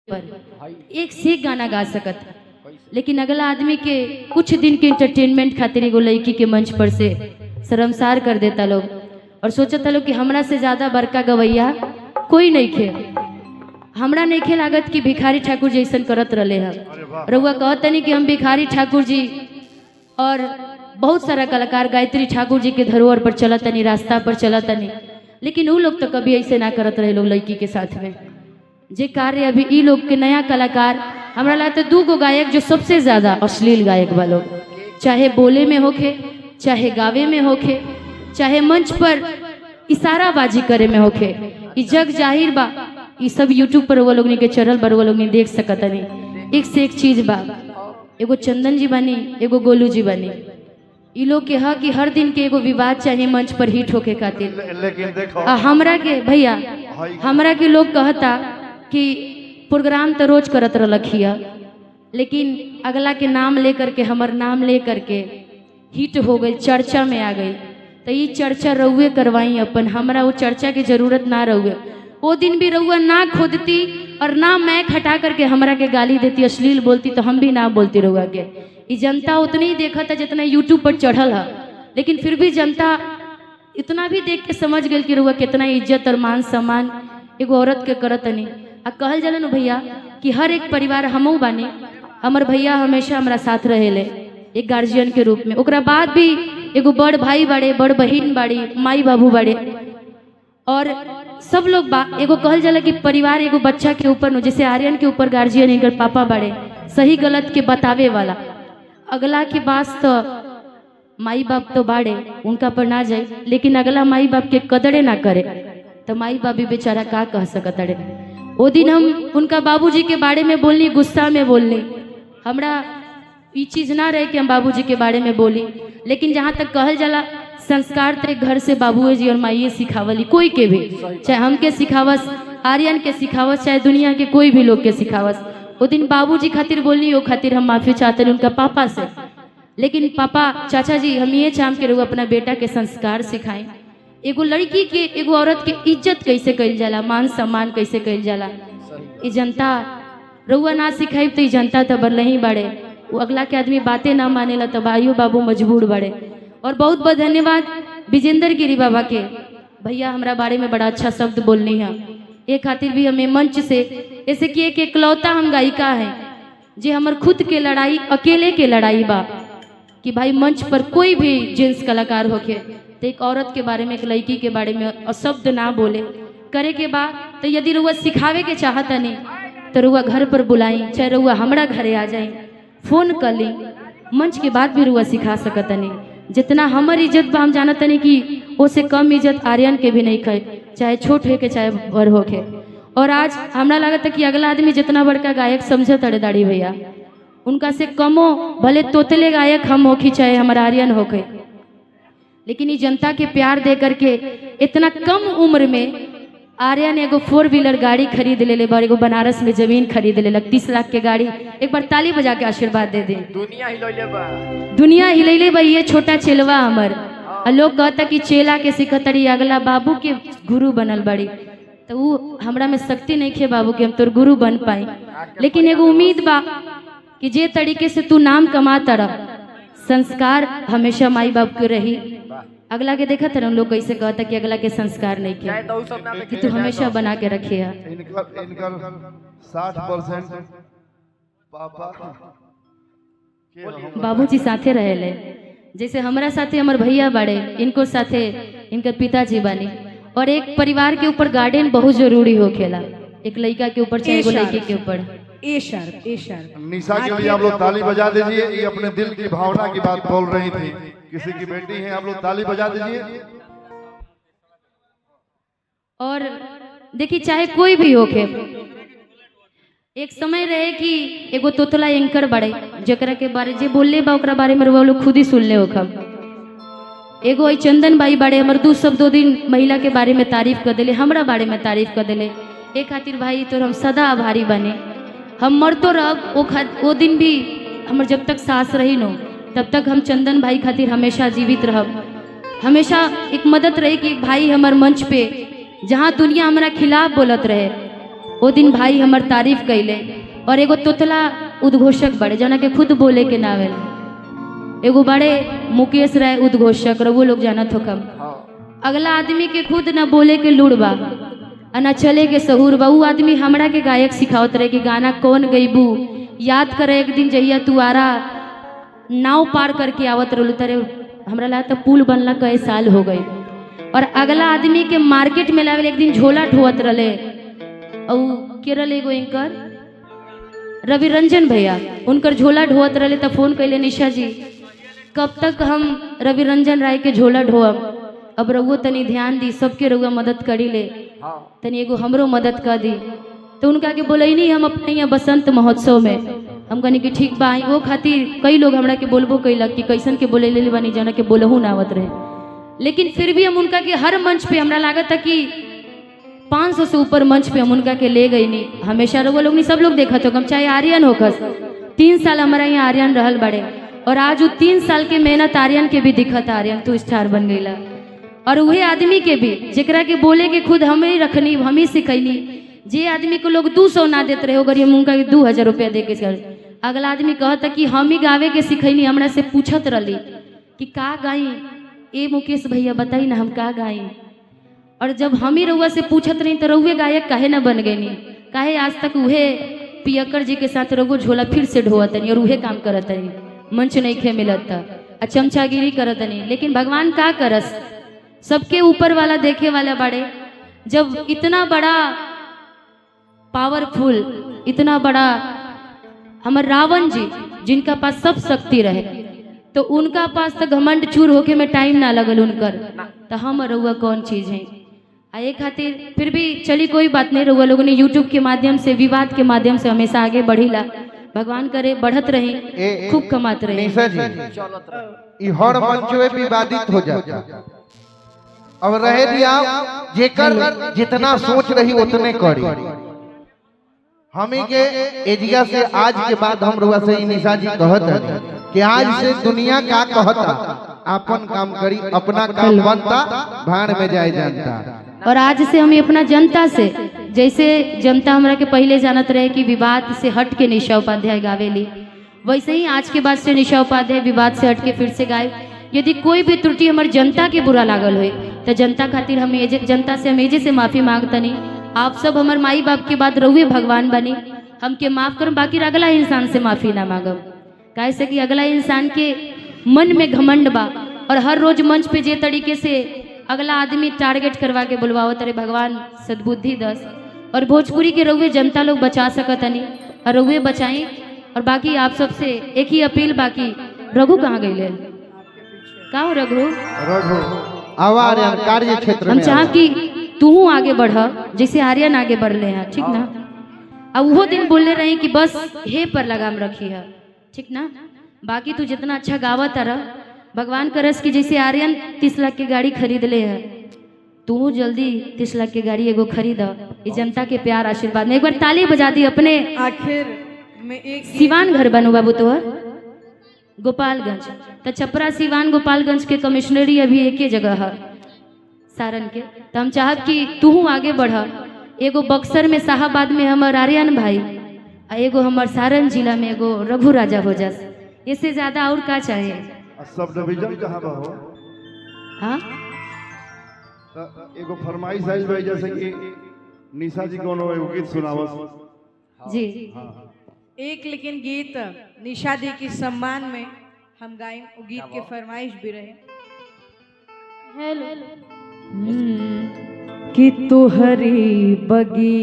पर एक से एक गाना गा सकत, लेकिन अगला आदमी के कुछ दिन के एंटरटेनमेंट खातिर एगो लड़की के मंच पर से शर्मसार कर देता लोग और सोचता लोग कि हमरा से ज्यादा बड़का गवैया कोई नहीं खे। हमरा नहीं खे लागत कि भिखारी ठाकुर जैसन करत रहे हैं। रउआ कहतनी कि हम भिखारी ठाकुर जी और बहुत सारा कलाकार गायत्री ठाकुर जी के धरोहर पर चलतनी, रास्ता पर चलतनी, लेकिन वो लोग तो कभी ऐसे ना करत रहे लोग लड़की के साथ में। जे कार्य अभी ई लोग के नया कलाकार हमरा लगता है 2 गो गायक जो सबसे ज्यादा अश्लील गायक बा लोग, चाहे बोले में होखे, चाहे गावे में होखे, चाहे मंच पर इशाराबाजी करे में होखे। ई जग जाहिर बा, ई सब यूट्यूब पर वो लोग के चैनल पर वो लोग देख सकत नहीं। एक से एक चीज बा, एगो चंदन जी बनी, एगो गोलू जी बनी। ई लोग के हा कि हर दिन के एगो विवाद चाहिए मंच पर हिट होके खातिर। लेकिन देखो हमरा के भैया, हमरा के लोग कहता कि प्रोग्राम तो रोज करत रखिया, लेकिन अगला के नाम लेकर के, हमर नाम लेकर के हिट हो गई, चर्चा में आ गई। तो ये चर्चा रउए करवाई अपन, हमरा वो चर्चा की जरूरत ना रहुए। वो दिन भी रउआ ना खोदती और ना मैं हटा करके हमरा के गाली देती, अश्लील बोलती, तो हम भी ना बोलती रउआ के। ये जनता उतनी ही देखा था जितना यूट्यूब पर चढ़ल है, लेकिन फिर भी जनता इतना भी देख के समझ गई कि रउआ कितना इज्जत और मान सम्मान एगो औरत के करतनी। आ कहल जाला न भैया कि हर एक परिवार हमहू बानी, हमर भैया हमेशा हमारा साथ रहेले एक गार्जियन के रूप में। ओकरा बाद भी एगो बड़ भाई बाड़े, बड़ बहिन बाड़ी, माई बाबू बाड़े और सब लोग बा। एगो कहल जाला कि परिवार एगो बच्चा के ऊपर न, जैसे आर्यन के ऊपर गार्जियन एकर पापा बाड़े, सही गलत के बतावे वाला। अगला के पास तो माई बाप तो बाड़े, उनका पर ना जाए, लेकिन अगला माई बाप के कदरे ना करे तो माई बाप भी बेचारा का कह सकत अड़े। वो दिन हम उनका बाबूजी के बारे में बोलनी, गुस्सा में बोलनी, हमरा ये चीज ना रहे कि हम बाबूजी के बारे में बोली। लेकिन जहाँ तक कहल जाला संस्कार तो घर से बाबूए जी और माइए सिखावली, कोई के भी, चाहे हमके सिखावस, आर्यन के सिखावस, चाहे दुनिया के कोई भी लोग के सिखावस। वो दिन बाबूजी खातिर बोलनी, वो खातिर हम माफी चाहते हैं उनका पापा से। लेकिन पापा, चाचा जी, हम ये चाह के रहो अपना बेटा के संस्कार सिखाएं। एगो लड़की के, एगो औरत के इज्जत कैसे कइल जाला, मान सम्मान कैसे कइल जाला, ये जनता रउआ ना सिखाई तो जनता तो बरल ही बाड़े। वो अगला के आदमी बातें ना मानेला तो भाइयों बाबू मजबूर बाड़े। और बहुत बहुत धन्यवाद विजेंद्र गिरी बाबा के, भैया हमारा बारे में बड़ा अच्छा शब्द बोलनी है। एक खातिर भी हमें मंच से ऐसे कि एक इकलौता हम गायिका हैं जे हमर खुद के लड़ाई, अकेले के लड़ाई बा कि भाई मंच पर कोई भी जेंट्स कलाकार होके तो एक औरत के बारे में, एक लड़की के बारे में अशब्द ना बोले करे के बाद। तो यदि रुआ सिखावे के चाहता नहीं तो रुआ घर पर बुलाई, चाहे रुआ हमरा घरे आ जाए, फोन कर ली, मंच के बाद भी रुआ सिखा सकत नहीं। जितना हमर इज्जत बा हम जानत नहीं कि उससे कम इज्जत आर्यन के भी नहीं खे, चाहे छोट हो के चाहे बड़ होके। और आज हमरा लगता कि अगला आदमी जितना बड़का गायक समझत अड़े दाढ़ी भैया, उनका से कमो भले तोतले गायक हम होखी, चाहे हमारा आर्यन होके, लेकिन ये जनता के प्यार दे करके इतना कम उम्र में आर्यन एगो 4 व्हीलर गाड़ी खरीद ले बार, एगो बनारस में जमीन खरीद ले 30 लाख के गाड़ी। एक बार ताली बजा के आशीर्वाद दे दे। दुनिया हिलैले बा, दुनिया हिलैले बा ये छोटा चेलवा हमर। और लोग कहता कि चेला के सिखतड़ी अगला बाबू के गुरु बनल बड़ी, तो वो हमरा में शक्ति नहीं खे बाबू के हम तोर गुरु बन पाई। लेकिन एगो उम्मीद बा कि जे तरीके से तू नाम कमाता रह, संस्कार हमेशा माई बाप के रही। अगला के देखा था लोग कैसे कहता कि अगला के संस्कार नहीं किया, कि तू हमेशा बना के रखे है। इनकर 60% पापा बाबूजी साथे रहेले, जैसे हमरा साथे हमर भैया बड़े, इनको साथे इनकर पिताजी बानी। और एक परिवार के ऊपर गार्डन बहुत जरूरी होखेला, एक लड़का के ऊपर चाहे एगो लड़की के ऊपर। निशा के लिए आप लोग ताली बजा दीजिए, ये अपने दिल की भावना की बात बोल रही थी। किसी की बेटी है, आप लोग ताली बजा दीजिए। और देखिए चाहे कोई भी होके, एक समय रहे कि एगो तोतला एंकर बड़े, जकरा के बारे जे बोलले बा ओकरा बारे में वो लोग खुद ही सुन ले होखम। एगो चंदन बाई बड़े हमर 2 शब्द 2 दिन महिला के बारे में तारीफ कर दिले, हमरा बारे में तारीफ कर दिले। एक खातिर भाई तो हम सदा आभारी बने, हम मर तो रब वो दिन भी हमर जब तक सांस रही नो तब तक हम चंदन भाई खातिर हमेशा जीवित रहब। हमेशा एक मदद रही कि एक भाई हमर मंच पे, जहाँ दुनिया हमारा खिलाफ बोलत रहे, वो दिन भाई हमर तारीफ कैले। और एगो तोतला उद्घोषक बड़े जना के खुद बोले के नावेल, एगो बड़े मुकेश राय उद्घोषक, वो लोग जानत हो कम। अगला आदमी के खुद ना बोले के लूड़ बा ना चले के सहूर बा। उ आदमी हमरा के गायक सिखावत रहे कि गाना कौन गईबू, याद करे एक दिन जहिया तू आरा नाव पार करके आवत रहलू तरे हमरा ला तो पुल बनला कई साल हो गई। और अगला आदमी के मार्केट में लावे एक दिन झोला ढोवत रहे, और केरल एगो एंकर रवि रंजन भैया उनकर झोला ढोवत रहे। तो फोन कैले निशा जी कब तक हम रवि रंजन राय के झोला ढोअब, अब रउआ तनी ध्यान दी, सबके रउआ मदद करी ले, तनी एगो हमरो मदद कर दी। तो उनका के बोले नहीं हम अपने यहाँ बसंत महोत्सव में, हम कहनी कि ठीक बा। वो खातिर कई लोग हमरा के बोलबो कैलक कि कैसन के बोले ले बनी जना के बोलहू ना आवत रहे, लेकिन फिर भी हम उनका के हर मंच पे हमरा लागत था कि 500 से ऊपर मंच पे हम उनका के ले गई नहीं। हमेशा वो लोग नहीं सब लोग देखा तो, चाहे आर्यन होकस 3 साल हमारा यहाँ आर्यन रहल बड़े, और आज वो 3 साल के मेहनत आर्यन के भी दिखत, आर्यन तू स्टार बन गईला। और वही आदमी के भी जेकरा के बोले के खुद हमें ही रखनी, हम ही सिखैनी। जे आदमी को लोग 200 ना देते रहे अगर हम उनका 2000 रुपया दे के, अगला आदमी कहता कि हम ही गावे के सिखैनी, हमरा से पूछत रही कि का गाई, ए मुकेश भैया बताई ना हम का गाई। और जब हम ही रउआ से पूछत नहीं तो रउए गायक काहे ना बन गई, काहे आज तक उहे पियकर जी के साथ रउआ झोला फिर से ढोवत नहीं और उहे काम करत नहीं, मंच नहीं खे मिलत चमचागिरी करत नहीं। लेकिन भगवान का करस, सबके ऊपर वाला देखे वाला बड़े। जब इतना बड़ा पावरफुल, इतना बड़ा हमर रावण जी जिनका पास सब शक्ति रहे, तो उनका पास तो घमंड चूर होके में टाइम ना लगल उनकर, तो हम रउआ कौन चीज है आए खातिर। फिर भी चली कोई बात नहीं, रउआ लोगों ने यूट्यूब के माध्यम से, विवाद के माध्यम से हमेशा आगे बढ़ीला, भगवान करे बढ़त रही, खूब कमात रही। निशा जी हर मंच पे विवादित हो जाता, अब रहे दिया जेकर जितना सोच रही उतने करी। हमी के एजिया से आज के बाद हम रुआ से निशा जी कहत है कि आज से दुनिया का कहता, अपन काम करी, अपना काम बनता, भाड़ में जाए जानता। और आज से हम अपना जनता से, जैसे जनता हमरा के पहले जानत रहे कि विवाद से हट के निशा उपाध्याय गावेली, वैसे ही आज के बाद से निशा उपाध्याय विवाद से हट के फिर से गाए। यदि कोई भी त्रुटि हमारे जनता के बुरा लागल हो तो जनता खातिर हम जनता से हम एजे से माफी मांगतनी। आप सब हमारे माई बाप के बाद रहुए भगवान बनी, हमके माफ कर, बाकी अगला इंसान से माफी ना मांगब, काहे से कि अगला इंसान के मन में घमंड बा। और हर रोज मंच पे जे तरीके से अगला आदमी टारगेट करवा के बुलवावत रहे, भगवान सद्बुद्धि दस। और भोजपुरी के रहुए जनता लोग बचा सकतनी और रहुए बचाई। और बाकी आप सबसे एक ही अपील, बाकी रघु कहाँ गए का हो रघु कार्य क्षेत्र हम चाह कि तू आगे बढ़ जैसे आर्यन आगे बढ़ ले हैं, ठीक ना। अब वो दिन बोलने रहे कि बस हे पर लगाम रखी है, ठीक ना। बाकी तू जितना अच्छा गावत रहा, भगवान करस कि जैसे आर्यन 30 लाख की गाड़ी खरीद ले है, तू जल्दी 30 लाख की गाड़ी एगो खरीद। ये जनता के प्यार आशीर्वाद में एक बार ताली बजा दी। अपने आखिर में एक सिवान घर बनू बाबू तोहर गोपालगंज, तो छपरा सिवान गोपालगंज के कमिश्नरी अभी एक ही जगह है सारण के। तो हम चाहत कि तू आगे बढ़, एगो बक्सर में शाहाबाद में हमार आर्यन भाई, एगो हमार सारण जिला में एगो रघु राजा हो जास, इससे ज्यादा और का चाहिए। सब डिवीजन कहाँ बा हो? हाँ एगो फरमाइश आइल भाई, जैसे कि निशा जी कोनो एगो गीत सुनावस जी। एक लेकिन गीत निशा दी के सम्मान में हम गाएं, वो गीत के फरमाइश भी रहे। हेलो कि तुहरी बगी